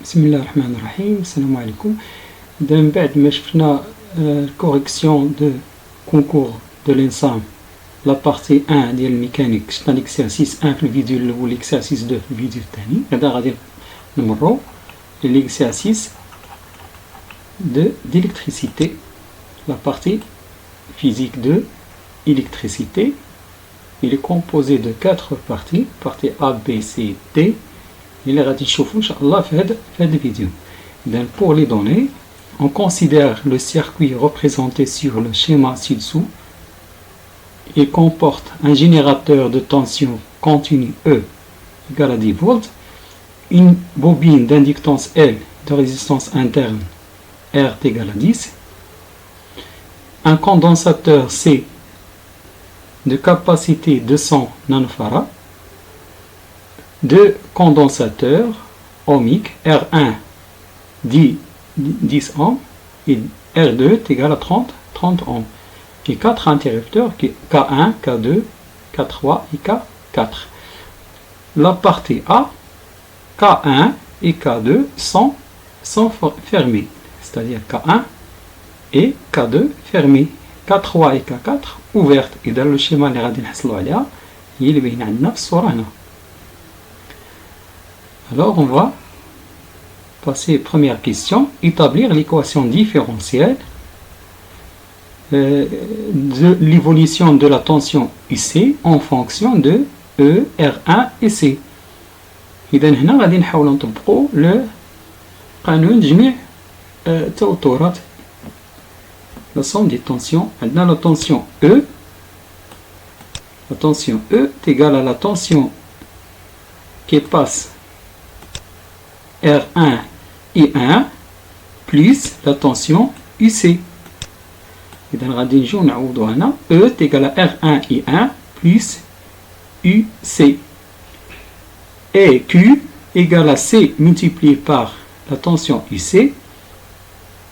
بسم الله الرحمن الرحيم. السلام عليكم. من بعد ما شفنا الكوريكسيون دو كونكور دو لانسام لا بارتي 1 ديال الميكانيك، شفنا ليكسيرسيس 1 في الفيديو الاول، ليكسيرسيس 2 في الفيديو الثاني. هذا غادي نمرو ليكسيرسيس d'électricité, la partie physique de électricité. Il est composé de 4 parties, partie A, B, C, D. Il est radicchauffé, Inch'Allah, fait des vidéos. Donc, pour les données, on considère le circuit représenté sur le schéma ci-dessous. Il comporte un générateur de tension continue E égale à 10 volts, une bobine d'inductance L de résistance interne R est égal à 10, un condensateur C de capacité 200 nanofarad, deux condensateurs ohmiques R1 10 ohms et R2 est égal à 30 ohms, et 4 interrupteurs K1, K2, K3 et K4. La partie A, K1 et K2 sont fermés, c'est-à-dire K1 et K2 fermés, K3 et K4 ouvertes. Et dans le schéma اللي غادي نحصلوا عليها هي اللي باينه عندنا في الصوره هنا. Alors on va passer première question, établir l'équation différentielle de l'évolution de la tension IC en fonction de E, R1 et C. إذا هنا غادي نحاولوا نطبقوا قانون تجميع التوترات. La somme des tensions, maintenant la tension E est égale à la tension qui passe R1 et 1 plus la tension UC. إذا غادي نجيو نعوضوا هنا E est égal à R1 et 1 plus UC. Et Q égale à C multiplié par la tension UC.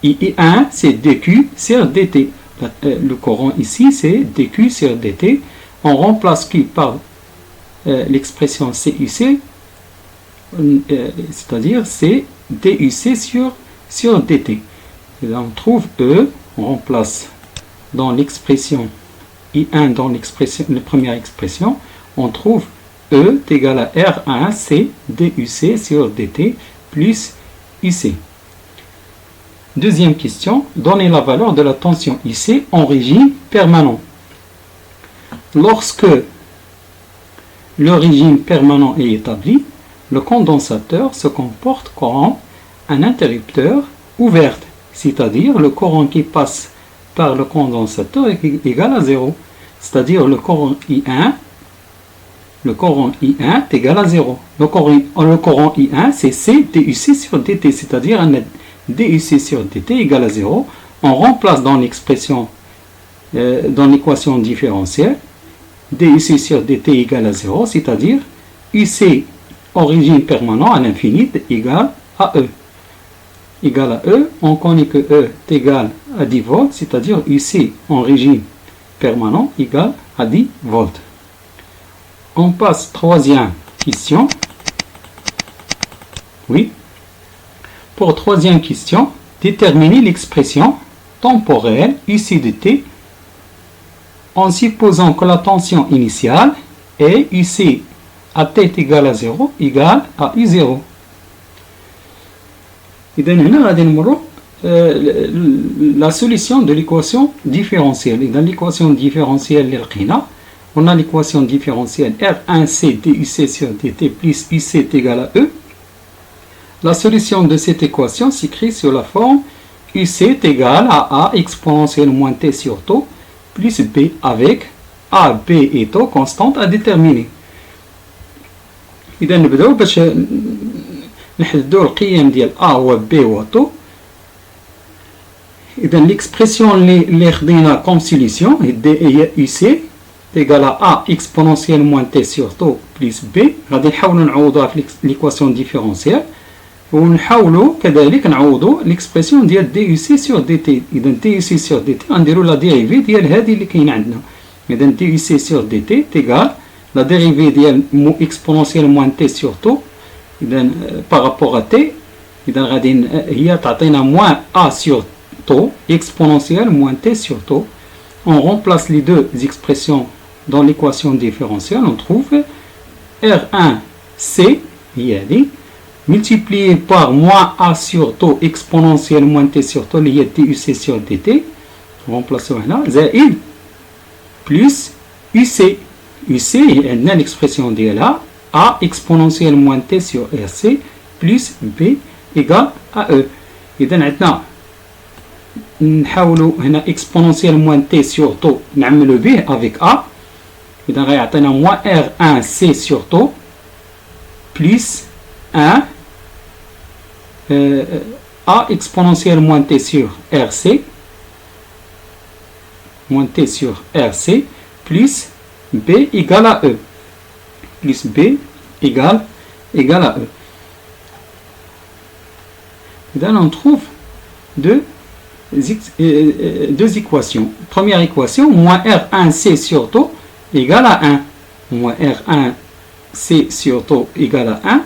I1 c'est dQ sur dt. Le courant ici c'est dQ sur dt. On remplace Q par l'expression CUC, c'est-à-dire c'est DUC sur dt. Et là on trouve E, on remplace dans l'expression I1 dans la première expression, on trouve E est égal à R1 C DUC sur dt plus UC. Deuxième question, donnez la valeur de la tension IC en régime permanent. Lorsque le régime permanent est établi, le condensateur se comporte comme un interrupteur ouvert, c'est-à-dire le courant qui passe par le condensateur est égal à 0. C'est-à-dire le courant I1 est égal à 0. Le courant I1 c'est C DUC sur dt, c'est-à-dire un DUC sur dt égale à 0. On remplace dans l'expression, dans l'équation différentielle, DUC sur dt égale à 0, c'est-à-dire UC au régime permanent à l'infini égale à E. Égale à E, on connaît que E est égal à 10 volts, c'est-à-dire UC en régime permanent égale à 10 volts. On passe troisième question. Oui. Pour troisième question, déterminer l'expression temporelle UC de t en supposant que la tension initiale est UC à t est égal à 0 égale à U0. إذا هنا غادي نمروا la solution de l'équation différentielle. Et dans l'équation différentielle اللي لقينا on a l'équation différentielle R1C DUC sur dt plus UC est égal à E. La solution de cette équation s'écrit sur la forme UC est égal à A exponentielle moins T sur taux plus B avec A, B et taux constantes à déterminer. إذا نبداو باش نحددو القيم ديال A و B و taux. إذا l'expression اللي خدينا comme solution هي UC égal à A exponentielle moins T sur taux plus B. غادي نحاولو نعوضوها في l'équation différentielle. ونحاولوا كذلك نعوضوا ليكسبرسيون ديال دي يو سي سور دي تي. اذا دي يو سي سور دي تي غنديروا لا ديريفي ديال هذه اللي كاينه عندنا. اذا دي يو سي سور دي تي تيغال لا ديريفي ديال اكسبونونسيال موان تي سور تو. اذا بارابور ا تي إذا غادي هي تعطينا moins a sur taux exponentielle moins t sur taux. On remplace les deux expressions dans l'équation différentielle. On trouve R1C multiplié par moins a sur taux exponentielle moins t sur taux lié TUC sur dt. On remplace là زائد plus UC. UC est l'expression de là a exponentielle moins t sur RC plus B égale à E. إذا عندنا نحاولوا هنا exponentielle moins t sur taux نعملوا به avec A. إذا غيعطينا moins R1C sur taux plus 1 A exponentielle moins t sur RC moins t sur RC plus B égale à E. Plus B égale à E. Et là, on trouve deux équations. Première équation, moins R1C sur taux égale à 1. Moins R1C sur taux égale à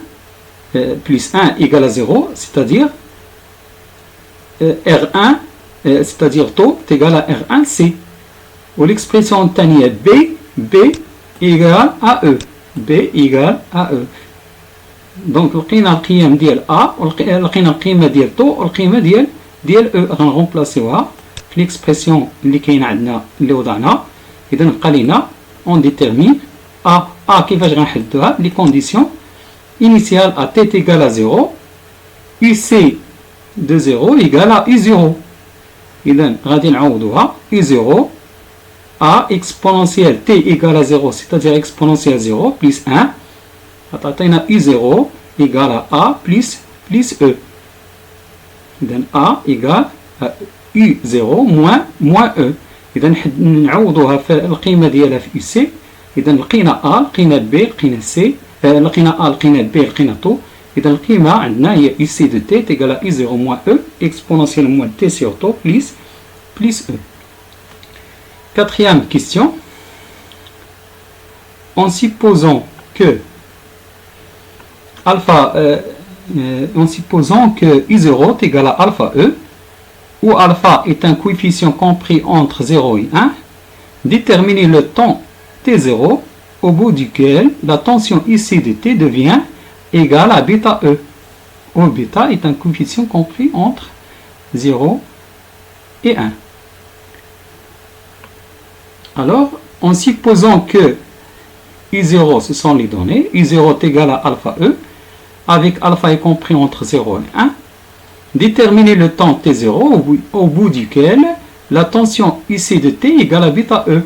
1, plus 1 égale à 0, c'est-à-dire R1, c'est-à-dire taux égale à R1C. Ou l'expression tanière B égale à E. B égale à E. Donc, لقينا القيم ديال A ولقينا القيمة ديال طو والقيمة ديال E غنرومبلاسيوها في l'expression اللي كاينة عندنا اللي وضعنا. إذا بقى لينا on détermine A كيفاش غنحددوها les conditions initiales à t égale à 0 UC de 0 égale à U0. إذا غادي نعوضوها U0 A exponentielle t égale à 0 c'est-à-dire exponentielle 0 plus 1 غتعطينا U0 égale à A plus E. إذا A égale à U0 moins E. إذا نعوضوها في القيمة ديالها في UC. إذا لقينا A لقينا B لقينا C لقينا A لقينا B لقينا طو. إذا القيمة عندنا هي UC de t égale à U0 moins E exponentielle moins t sur taux plus E. Quatrième question. En supposant que en supposant que U0 est égal à alpha E, où alpha est un coefficient compris entre 0 et 1, déterminez le temps T0 au bout duquel la tension ici de T devient égale à bêta E, où bêta est un coefficient compris entre 0 et 1. Alors, en supposant que U0, ce sont les données, U0 est égal à alpha E, avec alpha est compris entre 0 et 1, déterminer le temps T0 au bout duquel la tension IC de T égale à bêta E,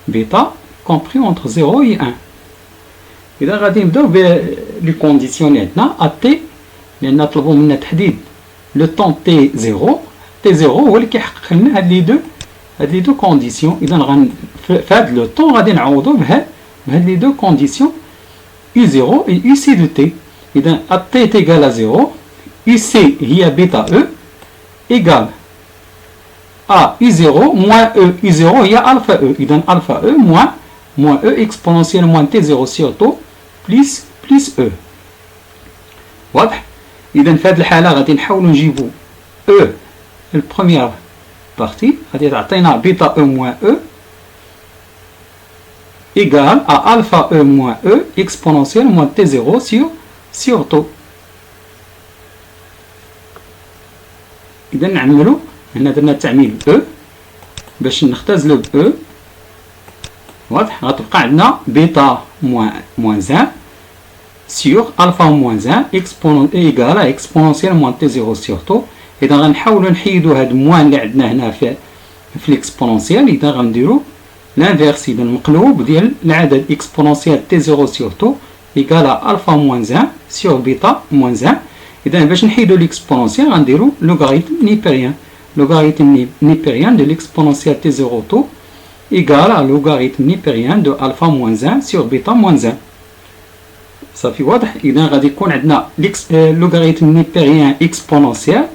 bêta compris entre 0 et 1. إذا غادي نبداو بلي كونديسيون عندنا à T لأن طلبوا منا تحديد لو طون T0 هو اللي كيحقق لنا هاد لي دو كونديسيون. إذا في هاد لو طون غادي نعوضو بهاد لي دو كونديسيون U0 et UC de T. إذا T est égal à 0, UC هي بيتا E égale à U0 moins E. U0 هي alpha E. إذا alpha E moins E exponentielle moins T0 sur taux plus E. واضح؟ إذا في هذه الحالة غادي نحاولوا نجيبوا E البروميير بارتي غادي تعطينا بيتا E moins E égale à alpha E moins E exponentielle moins T0 sur taux. إذا نعملوا هنا درنا تعميل E باش نختزلوا ب E. واضح؟ غتبقى عندنا بيتا moins 1 sur alpha moins 1 égale à exponentielle moins T0 sur taux. إذا غنحاولوا نحيدوا هاد موان اللي عندنا هنا في l'exponentielle. إذا غنديروا l'inverse. إذا المقلوب ديال العدد exponentielle T0 sur taux égale à alpha moins 1 sur bêta moins 1. إذا باش نحيدوا l'exponentielle غنديروا logarithme népérien. Logarithme népérien de l'exponentielle T0 taux égale à logarithme népérien de alpha moins 1 sur bêta moins 1. صافي واضح؟ إذا غادي يكون عندنا logarithme népérien exponentiel.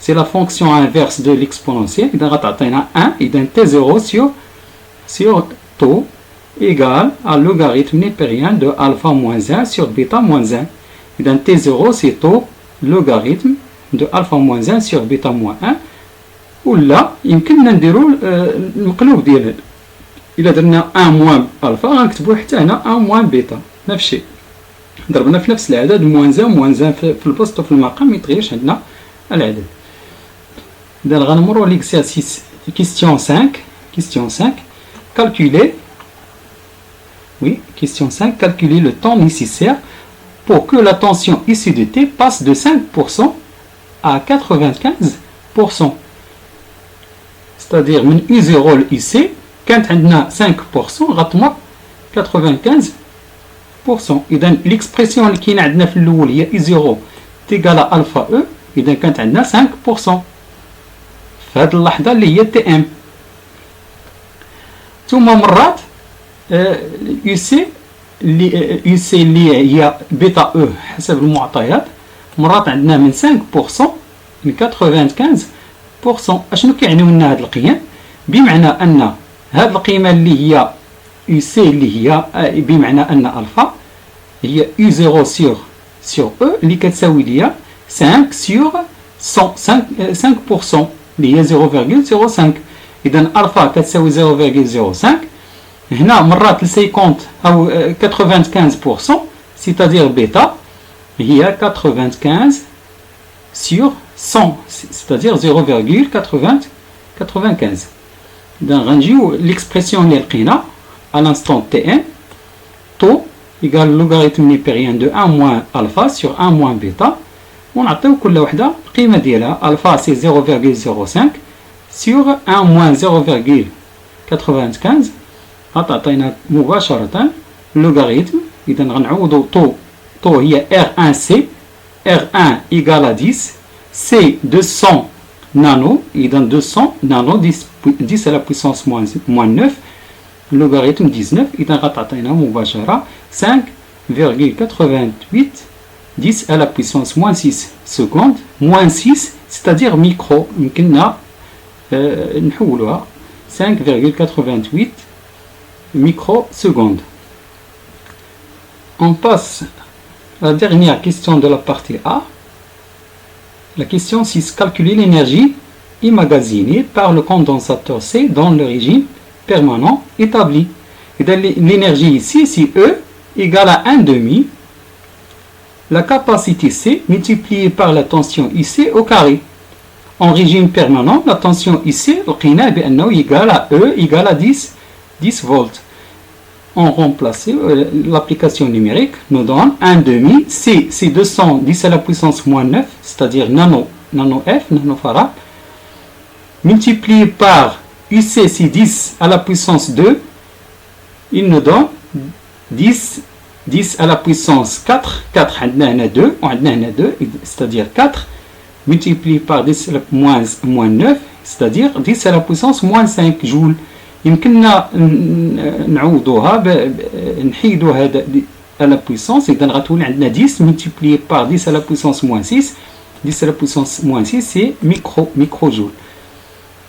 C'est la fonction inverse de l'exponentielle. إذا غتعطينا 1. إذا T0 sur taux égale à logarithme népérien de alpha moins 1 sur bêta moins 1. إذا T0 c'est taux logarithme de alpha moins 1 sur bêta moins 1 ولا يمكننا نديرو المقلوب ديال إلا درنا 1 موان ألفا غنكتبو حتى هنا 1 موان بيتا نفس الشيء ضربنا في نفس العدد موان زان في البسط وفي المقام ميتغيرش عندنا العدد. إذا غنمرو ليكسيرسيس question 5 calculer question 5 calculer le temps nécessaire pour que la tension issue de T passe de 5% à 95%. C'est-à-dire من I0 ل IC كانت عندنا 5% غتمر 95%. إذا الإكسبرسيون اللي كاينة عندنا في الأول هي I0 تيغال ألفا أو، إذا كانت عندنا 5% في هذه اللحظة اللي هي تي ام. ثم مرات UC اللي هي بيتا أو حسب المعطيات مرات عندنا من 5% ل 95%. اشنو كيعنيو لنا هاد القيم؟ بمعنى ان هاد القيمه اللي هي يو سي اللي هي بمعنى ان الفا هي يو 0 سور او اللي كتساوي ليا 5 سور 5% اللي هي 0.05. اذا الفا كتساوي 0.05. هنا مرات 50 او 95% سيتادير بيتا هي 95 sur 100, c'est-à-dire 0,95. Donc, l'expression لقينا à l'instant Tn, taux égale le logarithme népérien de 1 moins alpha sur 1 moins bêta. ونعطيو كل وحدة القيمة ديالها. alpha c'est 0,05 sur 1 moins 0,95. غتعطينا مباشرة logarithme. إذا غنعوضو taux هي R1C. R1 égale à 10, C 200 nano, il donne 200 nano, 10 à la puissance moins 9, logarithme 19, il donne 5,88, 10 à la puissance moins 6 secondes, moins 6, c'est-à-dire micro, 5,88 microsecondes. On passe la dernière question de la partie A. La question 6. Calculer l'énergie emmagasinée par le condensateur C dans le régime permanent établi. L'énergie ici, c'est E égale à 1,5. La capacité C multipliée par la tension IC au carré. En régime permanent, la tension IC égale à E égale à 10 volts. On remplace l'application numérique, nous donne 1,5, C c'est 200, 10 à la puissance moins 9, c'est-à-dire nano F, nanofarad, multiplié par UC c'est 10 à la puissance 2, il nous donne 10 à la puissance 4, 4 on a 2, c'est-à-dire 4, multiplié par 10 à la moins 9, c'est-à-dire 10 à la puissance moins 5 joules. يمكننا نعوضوها نحيدو هذا à la puissance. إذا غتولي عندنا 10 multiplié par 10 à la puissance moins 6. 10 à la puissance moins 6 c'est microjoule.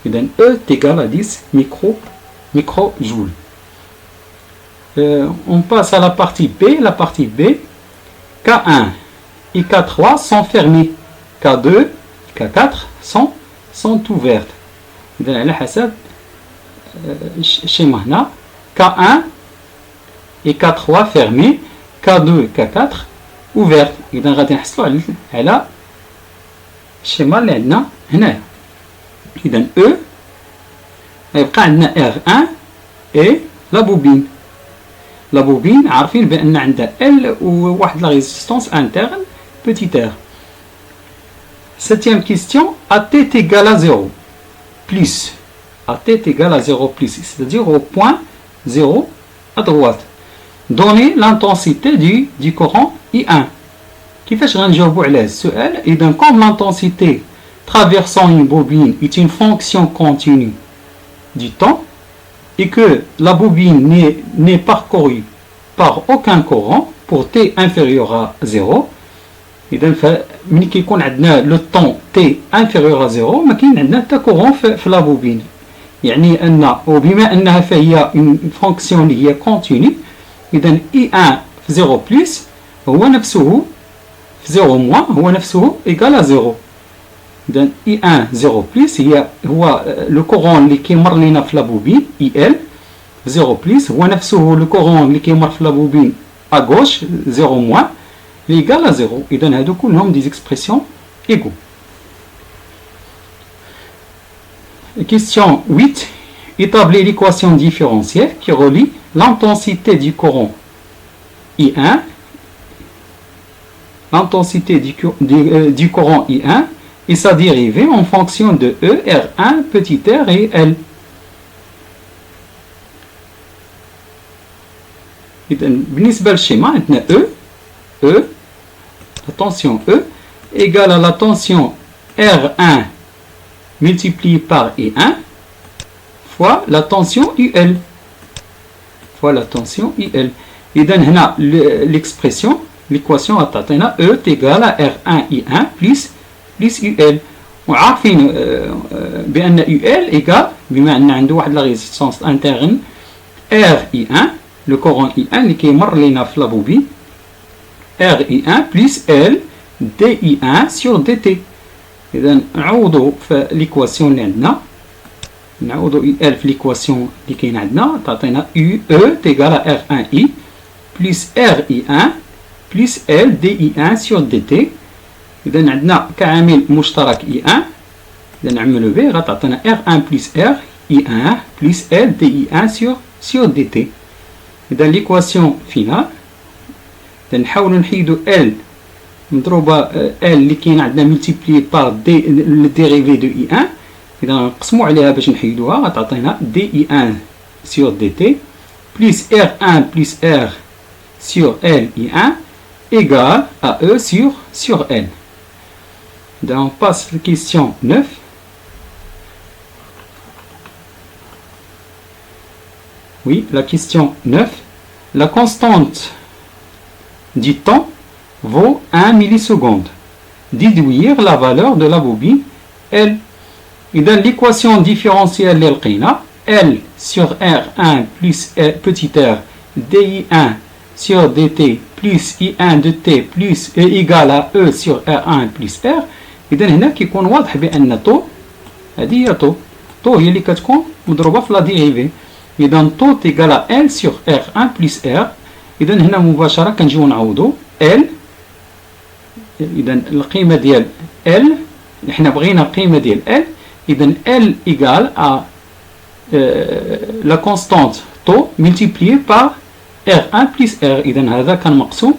إذا E est égal à 10 microjoule. On passe à la partie B. La partie B, K1 et K3 sont fermés. K2 et K4 sont ouvertes. إذا على حسب schéma هنا K1 et K3 fermés, K2 et K4 ouvertes. إذا غادي نحصلوا على الشيما اللي عندنا هنايا. إذا E غيبقى عندنا R1 et la bobine. La bobine عارفين بأن عندها L وواحد la résistance interne petit r. Septième question, AT est égal à 0 plus AT est égal à 0 plus, c'est-à-dire au point 0 à droite. Donner l'intensité du courant I1. كيفاش غنجاوبوا على هذا السؤال؟ إذا comme l'intensité traversant une bobine est une fonction continue du temps et que la bobine n'est parcourue par aucun courant pour t inférieur à 0, إذا ملي كيكون عندنا لو طون تي انفيريور ا 0 ما كاين عندنا حتى كورون في لا بوبين. يعني ان وبما انها فهي اون فونكسيون اللي هي كونتيني، اذا اي 1 في 0 بلس هو نفسه في 0 موان هو نفسه ايكال ا 0. إذن I1 0 بلس هو لو كورون اللي كيمر لينا في لابوبين IL 0 بلس هو نفسه لو كورون اللي كيمر في لابوبين أغوش 0 موان ليغال 0. إذن هادو كلهم دي زيكسبرسيون إيغو. Question 8. Établir l'équation différentielle qui relie l'intensité du courant I1, l'intensité du courant I1 et sa dérivée en fonction de E, R1, petit r et L. بالنسبة للشيما عندنا E, la tension E égale à la tension R1 multiplié par I1 fois la tension UL. Fois la tension UL. Et donc, l'expression, l'équation a E est égale à R1 I1 plus UL. وعارفين بأن UL égale بما أن عنده واحد la résistance interne RI1 le courant I1 اللي كيمر لينا في لابوبين RI1 plus L DI1 sur DT. إذا نعوضوا في l'équation اللي عندنا نعوضوا UL في l'équation اللي كاين عندنا تعطينا UE égale à R1I plus RI1 plus L DI1 sur DT. إذا عندنا كعامل مشترك I1 إذا نعملو به غتعطينا R1 plus R I1 plus L DI1 sur DT. إذا l'équation finale إذا نحاولو نحيدو L مضروبة L اللي كاين عندنا ملتيبلي بار دي الديريفي دو I1 إذا نقسمو عليها باش نحيدوها غتعطينا DI1 sur DT plus R1 plus R sur L I1 égale à E sur L. Donc, on passe à la question 9. Oui, la question 9. La constante du temps vaut 1 milliseconde. Déduire la valeur de la bobine L. Et dans l'équation différentielle de l'L, L sur R1 plus petit r DI1 sur DT plus I1 de T plus E égale à E sur R1 plus R. إذا هنا كيكون واضح بأن طو هذه هي طو هي اللي كتكون مضروبة في لا ديريفي. إذا طو تيغال L sur R1 plus R. إذا هنا مباشرة كنجيو نعوضو L. إذا القيمة ديال L حنا بغينا القيمة ديال L. إذا L égale à la constante طو multipliée par R1 plus R. إذا هذا كان مقسوم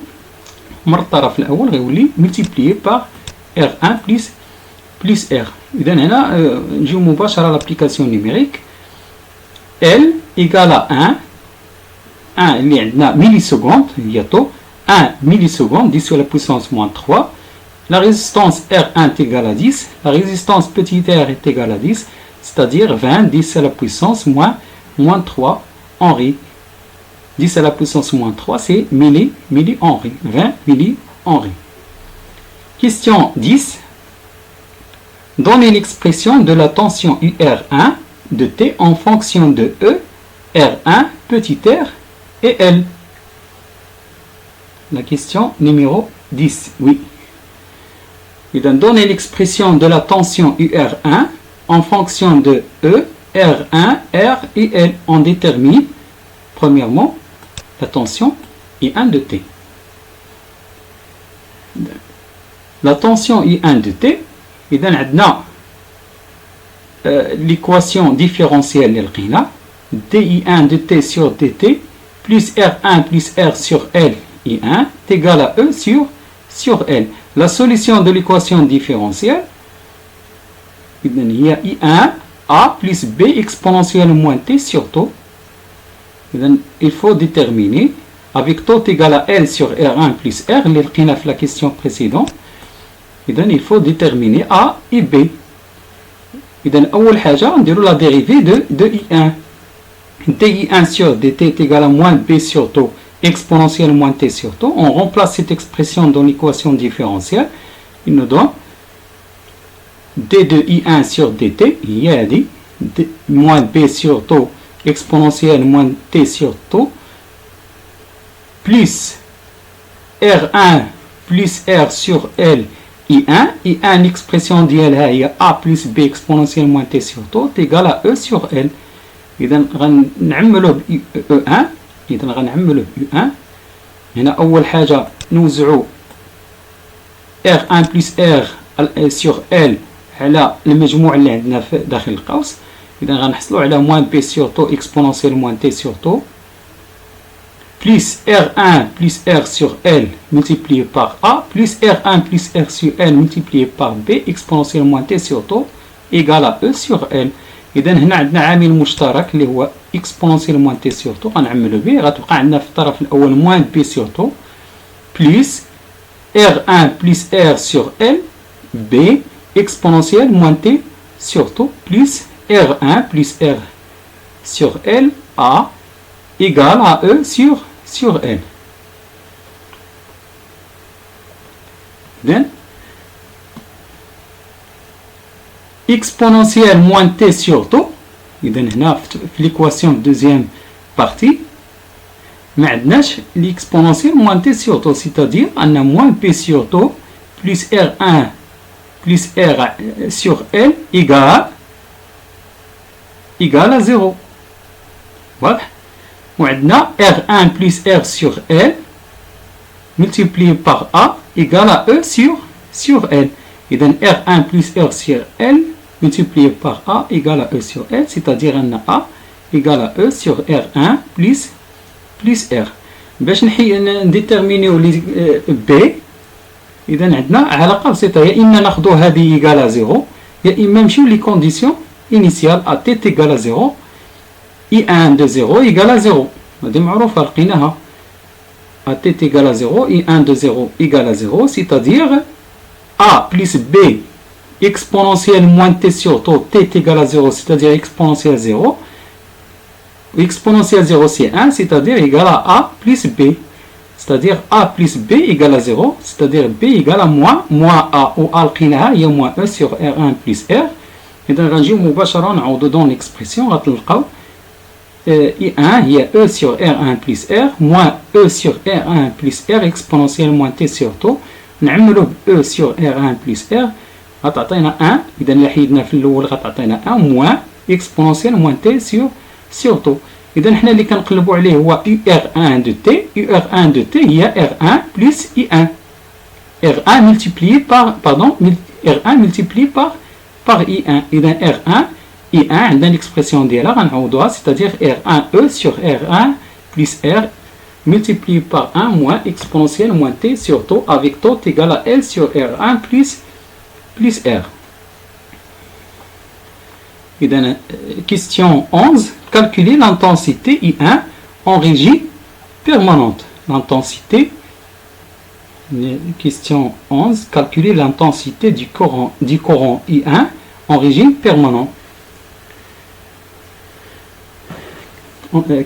من الطرف الأول غيولي multiplié par R1 plus R. إذا هنا نجيو مباشرة لابليكاسيون نيميريك L égale à 1 اللي عندنا ميلي سكوند هي طو 1 ميلي سكوند 10 à la puissance moins 3. La résistance R1 est égale à 10. La résistance petit r est égale à 10, c'est-à-dire 20 10 à la puissance moins 3 Henri. 10 à la puissance moins 3, c'est milli-Henri. 20 milli-Henri. Question 10. Donnez l'expression de la tension UR1 de T en fonction de E, R1, petit r et L. La question numéro 10. Oui. Il va donner l'expression de la tension UR1 en fonction de E, R1, R et L. On détermine, premièrement, la tension I1 de T. La tension I1 de T, et dans l'équation différentielle للقينا DI1 de T sur DT plus R1 plus R sur L I1 est égal à E sur L. La solution de l'équation différentielle, il y a I1 A plus B exponentielle moins T sur taux. Il faut déterminer avec taux égal à L sur R1 plus R, la question précédente. Il faut déterminer A et B. On dirait la dérivée de I1. DI1 sur DT est égal à moins B sur taux exponentielle moins T sur taux. On remplace cette expression dans l'équation différentielle. Il nous donne D de I1 sur DT, il y a dit moins B sur taux exponentielle moins T sur taux plus R1 plus R sur L I1, I1 l'expression ديالها هي A plus B exponentielle moins T sur tau égale à E sur L. إذا غنعملو ب E1. إذا غنعملو ب U1. هنا أول حاجة نوزعو R1 plus R sur L على المجموع اللي عندنا داخل القوس. إذا غنحصلو على moins B sur tau exponentielle moins T sur tau plus R1 plus R sur L multiplié par A plus R1 plus R sur L multiplié par B exponentielle moins T sur tau égale à E sur L. إذا هنا عندنا عامل مشترك اللي هو exponentielle moins T sur tau غنعملو به. غتبقى عندنا في الطرف الأول moins B sur tau plus R1 plus R sur L B exponentielle moins T sur tau plus R1 plus R sur L A égale à E sur L. Then, exponentielle moins T sur tau. إذا هنا في l'équation de deuxième partie ما عندناش l'exponentielle moins T sur tau, c'est-à-dire أن moins P sur tau plus R1 plus R sur L égale à 0. Voilà. وعندنا R1 plus R sur L multiplié par A égale à E sur L. إذا R1 plus R sur L multiplié par A égale à E sur L, c'est-à-dire أن A égale à E sur R1 plus R. باش نديتيرمينيو B إذا عندنا علاقة بسيطة، يا إما ناخدو هذه إيكال à 0 يا إما نمشيو لي كونديسيون إنيسيال à T égale à 0 I1 de 0 égale à 0. هذه معروفة لقيناها à T égale à 0 I1 de 0 égale à 0, c'est-à-dire A plus B exponentielle moins T sur tau T égale à 0, c'est-à-dire exponentielle 0. Exponentielle 0 c'est 1, c'est-à-dire égal à A plus B. C'est-à-dire A plus B égale à 0, c'est-à-dire B égale à moins A ou A لقيناها هي moins E sur R1 plus R. إذا غنجيو مباشرة نعوضو دون l'expression غتلقاو I1 هي E sur R1 plus R moins E sur R1 plus R exponentielle moins T sur tau نعملو ب E sur R1 plus R غتعطينا 1. إذا اللي حيدنا في الأول غتعطينا 1 moins exponentielle moins T sur tau. إذا حنا اللي كنقلبو عليه هو UR1 de T. UR1 de T هي R1 plus I1. R1 multiplié par R1 multiplié par I1. إذا R1 I1 عندنا l'expression ديالها غنعوضوها, c'est-à-dire R1 E sur R1 plus R multiplié par 1 moins exponentielle moins T sur tau avec tau égale à L sur R1 plus R. إذا question 11, calculer l'intensité I1 en régie permanente. L'intensité, question 11, calculer l'intensité du courant I1 en régime permanent.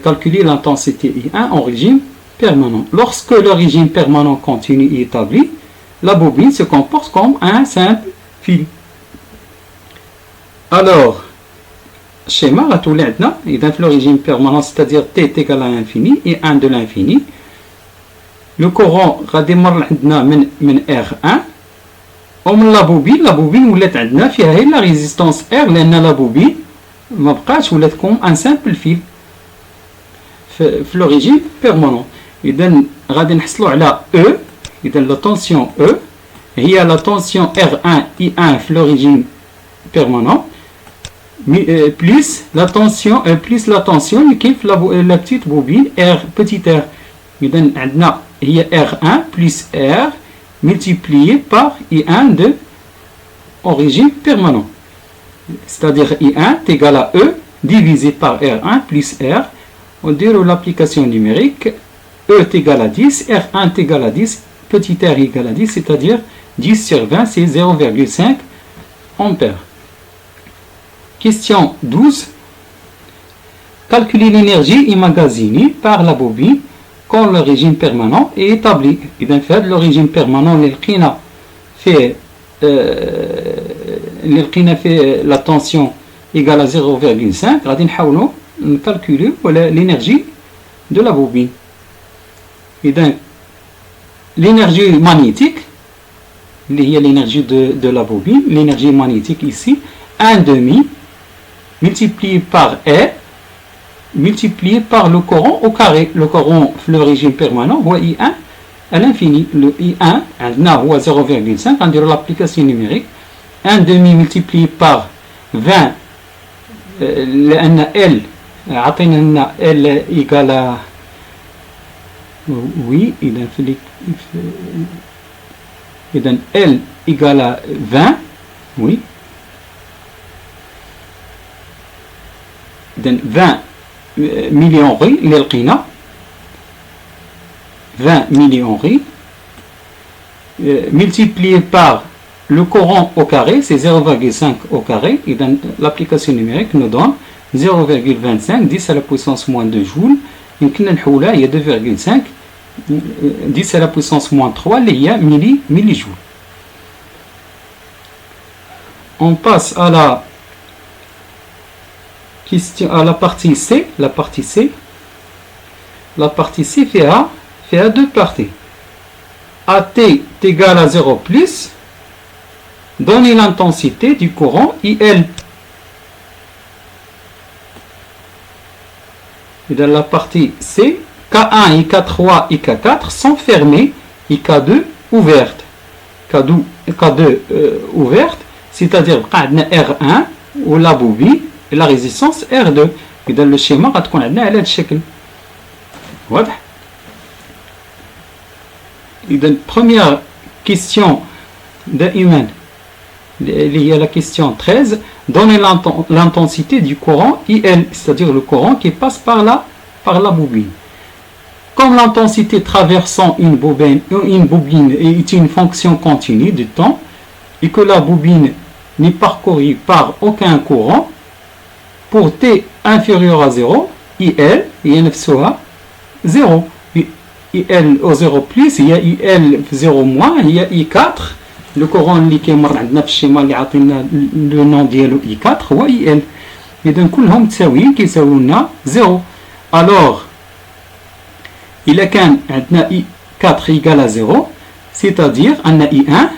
Calculer l'intensité I1 en régime permanent. Lorsque le régime permanent continu est établi, la bobine se comporte comme un simple fil. Alors, schéma غتولي عندنا إذا في le régime permanent, c'est-à-dire T est égal à l'infini et 1 de l'infini. Le courant غادي يمر عندنا من R1 ومن لا بوبين ولات عندنا فيها هي لا ريزيستانس R لأن لا بوبين ما بقاش ولات كوم ان سامبل فيل في لو ريجيم بيرمانون. إذا غادي نحصلوا على E. إذا لا تونسيون E هي لا تونسيون R1 I1 في لو ريجيم بيرمانون plus la tension اللي كاين في la petite bobine R petit r. إذا عندنا هي R1 plus R multiplié par I1 de origine permanent, c'est-à-dire I1 est égal à E divisé par R1 plus R. On dirait l'application numérique E est égal à 10, R1 est égal à 10, petit r est égal à 10, c'est-à-dire 10 sur 20 c'est 0,5 ampères. Question 12. Calculer l'énergie emmagasinée par la bobine quand le régime permanent est établi. إذا في هذا le régime permanent اللي لقينا فيه la tension égale à 0,5 غادي نحاولوا نكالكوليو l'énergie de la bobine. إذا l'énergie magnétique il y a l'énergie de la bobine, l'énergie magnétique ici, 1,5 multiplié par R, multiplié par le courant au carré. Le courant, le régime permanent, هو I1 à l'infini. Le I1, هو 0,5, on dirait l'application numérique. 1,5 multiplié par 20, لأن L, عطينا L égale oui, إذا L égale 20, oui. إذا 20 millihenries اللي لقينا 20 millihenries multiplié par le courant au carré, c'est 0,5 au carré. Et dans l'application numérique nous donne 0,25 10 à la puissance moins 2 joules. يمكن نحولها هي 2,5 10 à la puissance moins 3 اللي هي millijoules. On passe à la question, à la partie C. La partie C fait deux parties. AT est égal à 0 plus, donnez l'intensité du courant IL. Et dans la partie C, K1, IK3, IK4 sont fermés, IK2 ouverte. K2 ouverte, c'est-à-dire R1 ou la bobine et la résistance R2. Et dans le schéma, on a le شكل. واضح. Et dans la première question d'Iman, il y a la question 13, donnez l'intensité du courant IL, c'est-à-dire le courant qui passe par la bobine. Comme l'intensité traversant une bobine est une fonction continue du temps et que la bobine n'est parcourue par aucun courant, pour T inférieur à 0, IL, il y a 0. IL au 0 plus, il y a IL 0 moins, il y a I4. Le courant qui est مر عندنا في الشيما اللي عطينا le nom ديالو I4 هو IL. إذا كلهم تساويين كيساويو لنا 0. Alors إلا كان عندنا I4 égale à 0, c'est-à-dire أن I1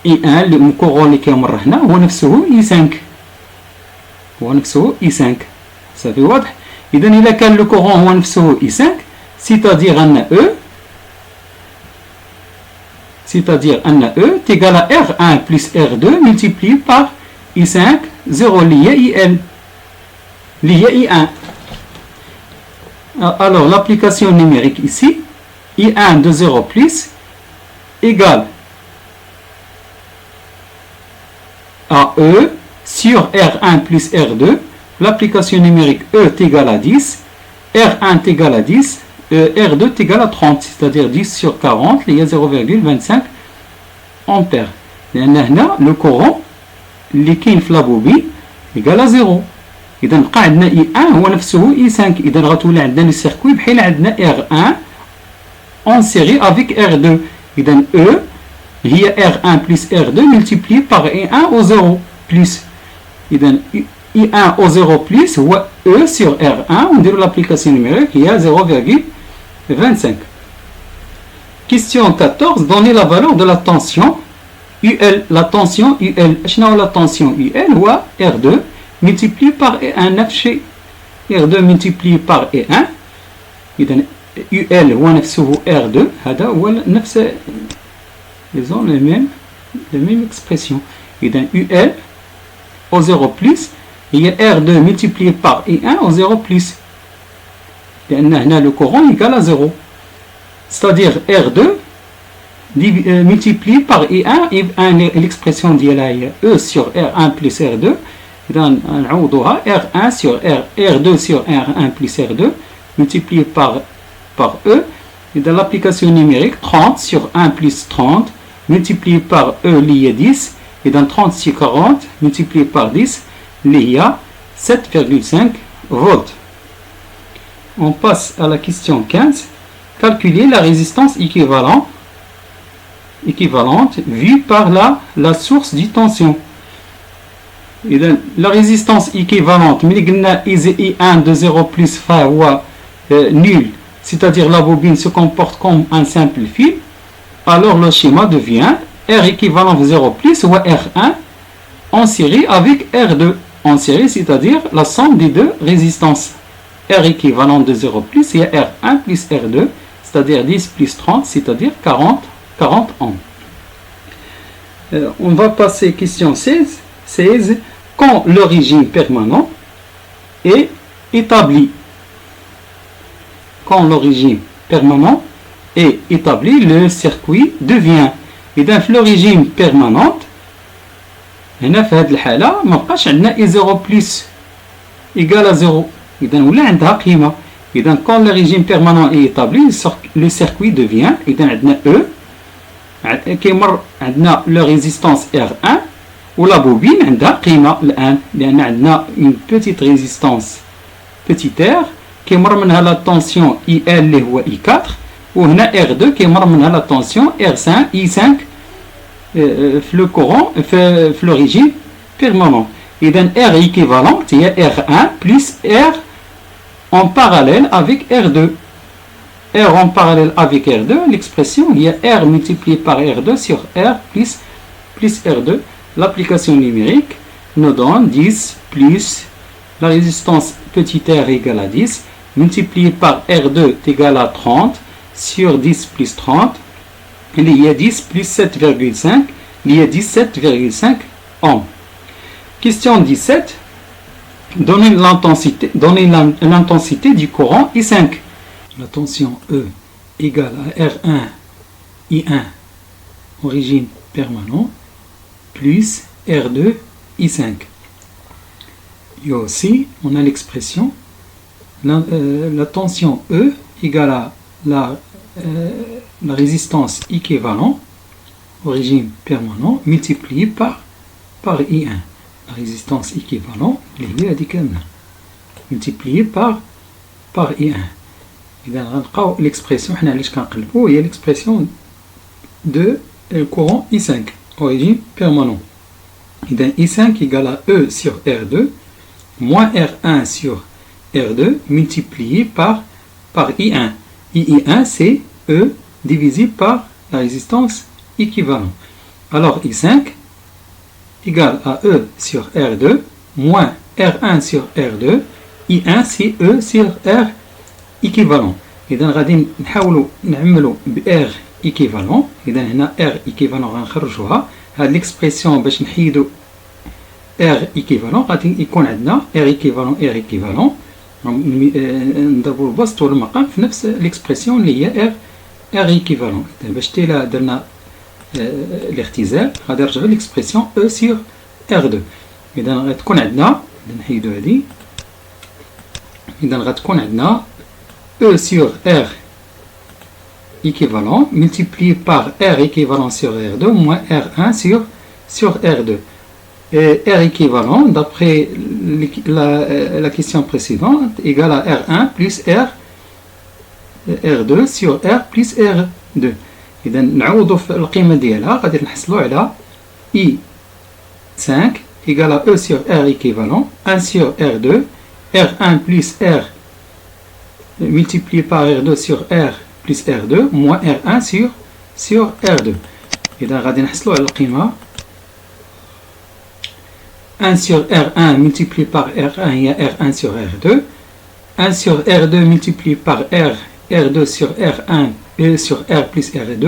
le courant اللي كيمر هنا هو نفسه I5. هو نفسه I5. صافي واضح. إذا إلا كان le courant هو نفسه I5, c'est-à-dire أن E est égal à R1 plus R2 multiplié par I5, 0 lié IL, lié I1. Alors l'application numérique ici, I1 de 0 plus égale à E sur R1 plus R2. L'application numérique E est égale à 10, R1 est égal à 10, R2 est égal à 30, c'est-à-dire 10 sur 40, il y a 0,25 ampères. Et le courant, qui في la bobine, égal à 0. إذا بقى عندنا I1 هو نفسه I5. إذا غتولي عندنا لي سيركوي بحال عندنا R1 en série avec R2. إذا E هي R1 plus R2 multiplié par I1 au 0 plus. إذا I1 au 0 plus هو E sur R1. On dirait l'application numérique, il y a 0,25. Question 14. Donnez la valeur de la tension UL. La tension UL. La tension UL ou R2 multiplié par E1 نفس R2 multiplié par E1. إذا UL هو نفسه R2. هذا هو نفس ils ont les mêmes expressions. إذا UL au 0 plus il y a R2 multiplié par I1 au 0 plus. لأن هنا le courant égale à 0. C'est-à-dire R2 multiplié par I1 et l'expression ديالها هي E sur R1 plus R2. إذا نعوضوها R1 sur R2 sur R1 plus R2 multiplié par E. Et dans l'application numérique, 30 sur 1 plus 30 multiplié par E lié 10. Et dans 30 sur 40 multiplié par 10, il y a 7,5 volts. On passe à la question 15. Calculer la résistance équivalente vue par la source de tension. Et la résistance équivalente, I1 de 0 plus nul, c'est-à-dire la bobine se comporte comme un simple fil, alors le schéma devient R équivalent 0 plus ou R1 en série avec R2 en série, c'est-à-dire la somme des deux résistances. R équivalent de 0 plus, il y a R1 plus R2, c'est-à-dire 10 plus 30, c'est-à-dire 40 ohms. On va passer question 16. Quand le régime permanent est établi. Quand le régime permanent est établi, le circuit devient. Et dans le régime permanent, هنا في هذه الحالة ما بقاش عندنا I 0 plus égal à 0. إذا ولا عندها قيمة. إذا quand le régime permanent est établi, le circuit devient. إذا عندنا E كيمر عندنا le résistance R1 ولا بوبين عندها قيمة الآن لأن عندنا une petite résistance petit r كيمر منها لا tension IL اللي هو I4 وهنا R2 كيمر منها لا tension R5 I5 في le courant في le régime permanent. إذا R équivalent هي R1 plus R en parallèle avec R2. R en parallèle avec R2, l'expression il y a R multiplié par R2 sur R plus R2. L'application numérique nous donne 10 plus la résistance petit r égale à 10 multiplié par R2 est égal à 30 sur 10 plus 30. Il y a 10 plus 7,5, il y a 17,5 ohms. Question 17. Donnez l'intensité du courant I5. La tension E égale à R1 I1 au régime permanent plus R2 I5. Et aussi, on a l'expression la tension E égale à la résistance équivalent au régime permanent multipliée par I1. La résistance équivalent multipliée par I1. إذا غنلقاو l'expression حنا علاش كنقلبوا هي l'expression de courant I5 au régime permanent. إذا I5 égale à E sur R2 moins R1 sur R2 multiplié par I1. I1 c'est E divisé par la résistance équivalent. Alors I5 égale à E sur R2 moins R1 sur R2. I1 c'est E sur R équivalent. إذا غادي نحاولوا نعملوا ب R équivalent. إذا هنا R équivalent غنخرجوها. هاد l'expression باش نحيدوا R équivalent غادي يكون عندنا R équivalent نضربوا البسط والمقام في نفس l'expression اللي هي R équivalent. باش تيلا درنا الاختزال غادي نرجعوا l'expression E sur R2. إذا غتكون عندنا نحيدوا هادي. إذا غتكون عندنا E sur R équivalent multiplié par R équivalent sur R2 moins R1 sur R2. Et R équivalent, d'après la question précédente, égale à R1 plus R2 sur R plus R2. إذا نعوضوا في القيمة ديالها غادي نحصلوا على I5 égale à E sur R équivalent 1 sur R2 R1 plus R multiplié par R2 sur R plus R2 moins R1 sur R2. إذا غادي نحصلوا على القيمة 1 sur R1 multiplié par R1 il y a R1 sur R2 1 sur R2 multiplié par R2 sur R1 et sur R plus R2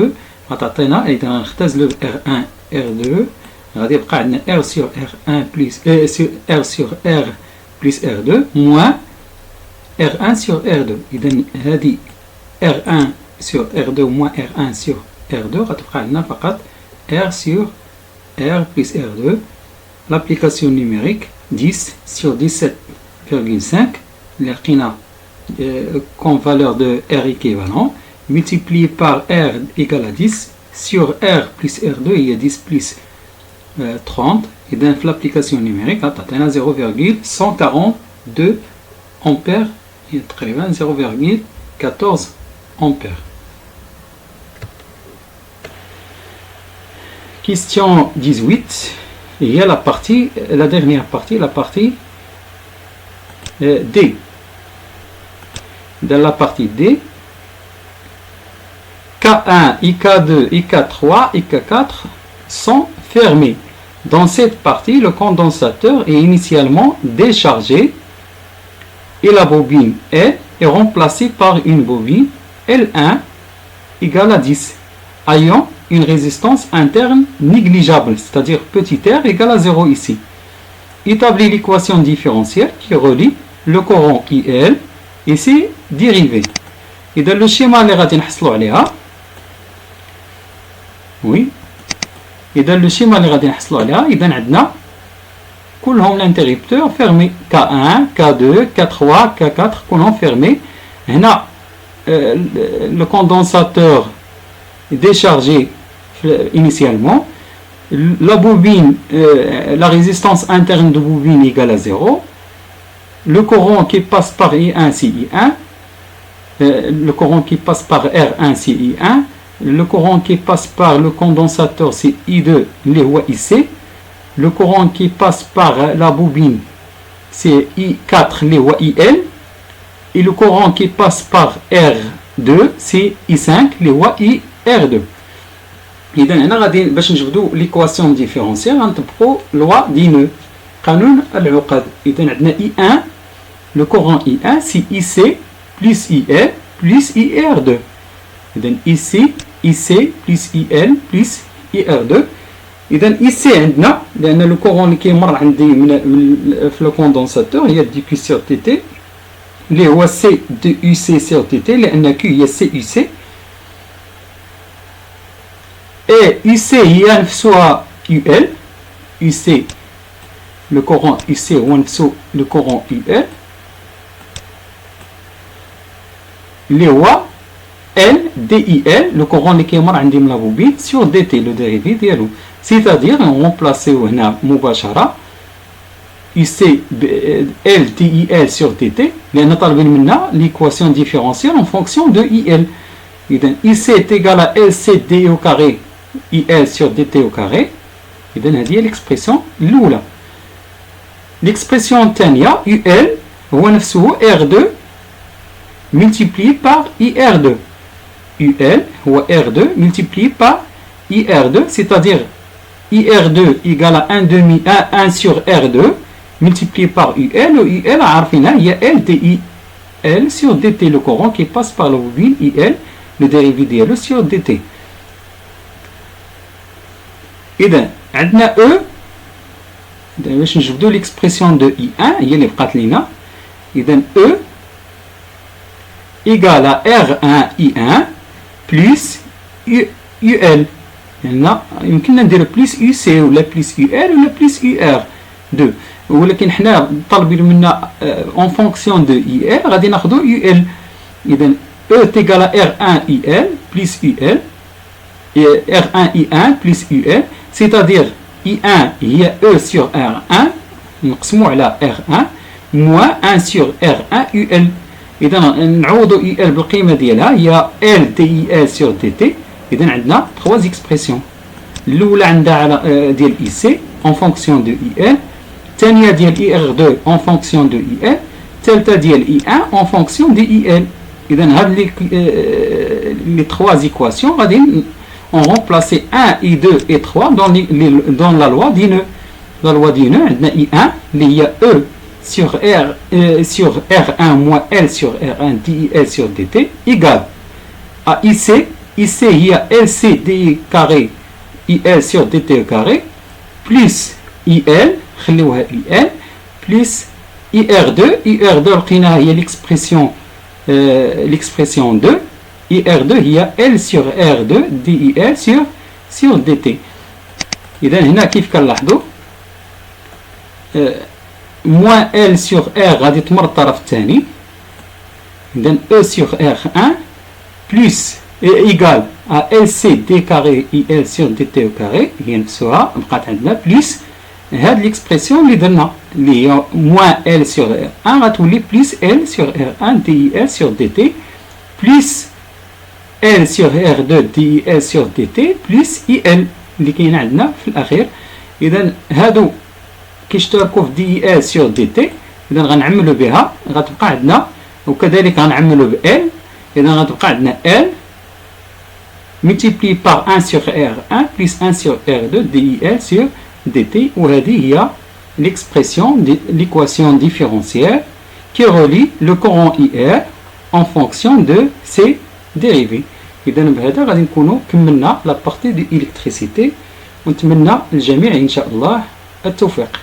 غتعطينا إذا نختزلوا R1 R2 غادي يبقى عندنا R sur R1 plus R sur R plus R2 moins R1 sur R2. إذا هذه R1 sur R2 moins R1 sur R2 غتبقى عندنا فقط R sur R plus R2. L'application numérique 10 sur 17,5 اللي لقينا comme valeur de R équivalent multiplié par R égale à 10 sur R plus R2 il y a 10 plus 30 et dans l'application numérique غتعطينا 0,142 ampères et تقريبا 0,14 ampères. Question 18. Il y a la dernière partie, la partie D. Dans la partie D, K1, IK2, IK3, IK4 sont fermés. Dans cette partie, le condensateur est initialement déchargé et la bobine L est remplacée par une bobine L1 égale à 10, ayant une résistance interne négligeable, c'est-à-dire petit r égale à 0 ici. Établit l'équation différentielle qui relie le courant IL et ses dérivés. Et dans le schéma اللي غادي نحصلوا عليها oui إذا le schéma اللي غادي نحصلوا عليها إذا عندنا كلهم l'interrupteur fermé K1 K2 K3 K4 كلهم fermés. هنا le condensateur est déchargé initialement, la bobine, la résistance interne de bobine égale à 0, le courant qui passe par I1 c'est I1, le courant qui passe par R1 c'est I1, le courant qui passe par le condensateur c'est I2 les voies IC, le courant qui passe par la bobine c'est I4 les voies IL, et le courant qui passe par R2 c'est I5 les voies IR2. إذا هنا غادي باش نجبدوا ليكواسيون ديفيرونسيال غنطبقوا لوا دينو قانون العقد. إذا عندنا I1 le courant I1 c'est IC plus IL plus IR2. إذا IC plus IL plus IR2. إذا IC عندنا لأن لو كورون اللي كيمر عندي في لو كوندونساتور هي دي كي سور تي تي اللي هو سي دو يو سي سور تي تي لأن كي هي سي يو سي. Et IC هي نفسها UL, IC le courant IC هو نفسه le courant UL اللي هو L DIL le courant اللي كيمر عندي من لا بوبين sur DT le dérivé ديالو. C'est-à-dire نغومبلاسيو هنا مباشرة IC L DIL sur DT لأن طالبين منا l'équation différentielle en fonction de IL. إذا IC est égal à LC D au carré IL sur dt au carré. إذا هذه هي l'expression الأولى. L'expression الثانية UL هو نفسه R2 multiplié par IR2. UL هو R2 multiplié par IR2, c'est-à-dire IR2 égale à 1 sur R2 multiplié par UL, ou UL عارفينها هي L DIL sur dt, le courant qui passe par la bobine IL, le dérivé ديالو sur dt. إذا عندنا E باش نجبدو l'expression de I1 هي اللي بقات لينا. إذا E égale à R1 I1 plus UL. هنا يمكننا نديرو plus UC ولا plus UL ولا plus UR2 ولكن حنا طالبين منا en fonction de IR غادي ناخدو UL. إذا E est égal à R1 IL plus UL et R1 I1 plus UL, c'est-à-dire I1 هي E sur R1 نقسمو على R1 moins 1 sur R1 UL. إذا نعوضو UL بالقيمة ديالها هي L DIL sur DT. إذا عندنا 3 expressions. الأولى عندها على ديال IC en fonction de IL، الثانية ديال IR2 en fonction de IL، الثالثة ديال I1 en fonction de IL. إذا هاد les 3 équations غادي on remplacer 1 et 2 et 3 dans la loi d'Ine. La loi d'Ine, on a I1, il y a E sur R1 moins L sur R1 DIL sur DT égale à IC. IC, il y a LC DI carré IL sur DT au carré plus IL, IL plus IR2. IR2, il y a l'expression 2. IR2 هي L sur R2 DIL sur DT. إذا هنا كيف كنلاحظوا moins L sur R غادي تمر الطرف الثاني. إذا E sur R1 plus égal à LC D carré IL sur DT au carré هي نفسها بقات عندنا plus هاد l'expression اللي درنا اللي هي moins L sur R1 غتولي plus L sur R1 DIL sur DT plus L sur R2 DIL sur DT plus IL اللي كاين عندنا في الأخير. إذا هادو كيشتركوا في DIL sur DT. إذا غنعملوا بها غتبقى عندنا وكذلك غنعملوا ب L. إذا غتبقى عندنا L multiplié par 1 sur R1 plus 1 sur R2 DIL sur DT, وهذه هي l'expression de l'équation différentielle qui relie le courant IR en fonction de ses dérivés. إذا بهذا غادي نكونوا كملنا لا بارتي دي إلكتريسيتي، ونتمنى الجميع إن شاء الله التوفيق.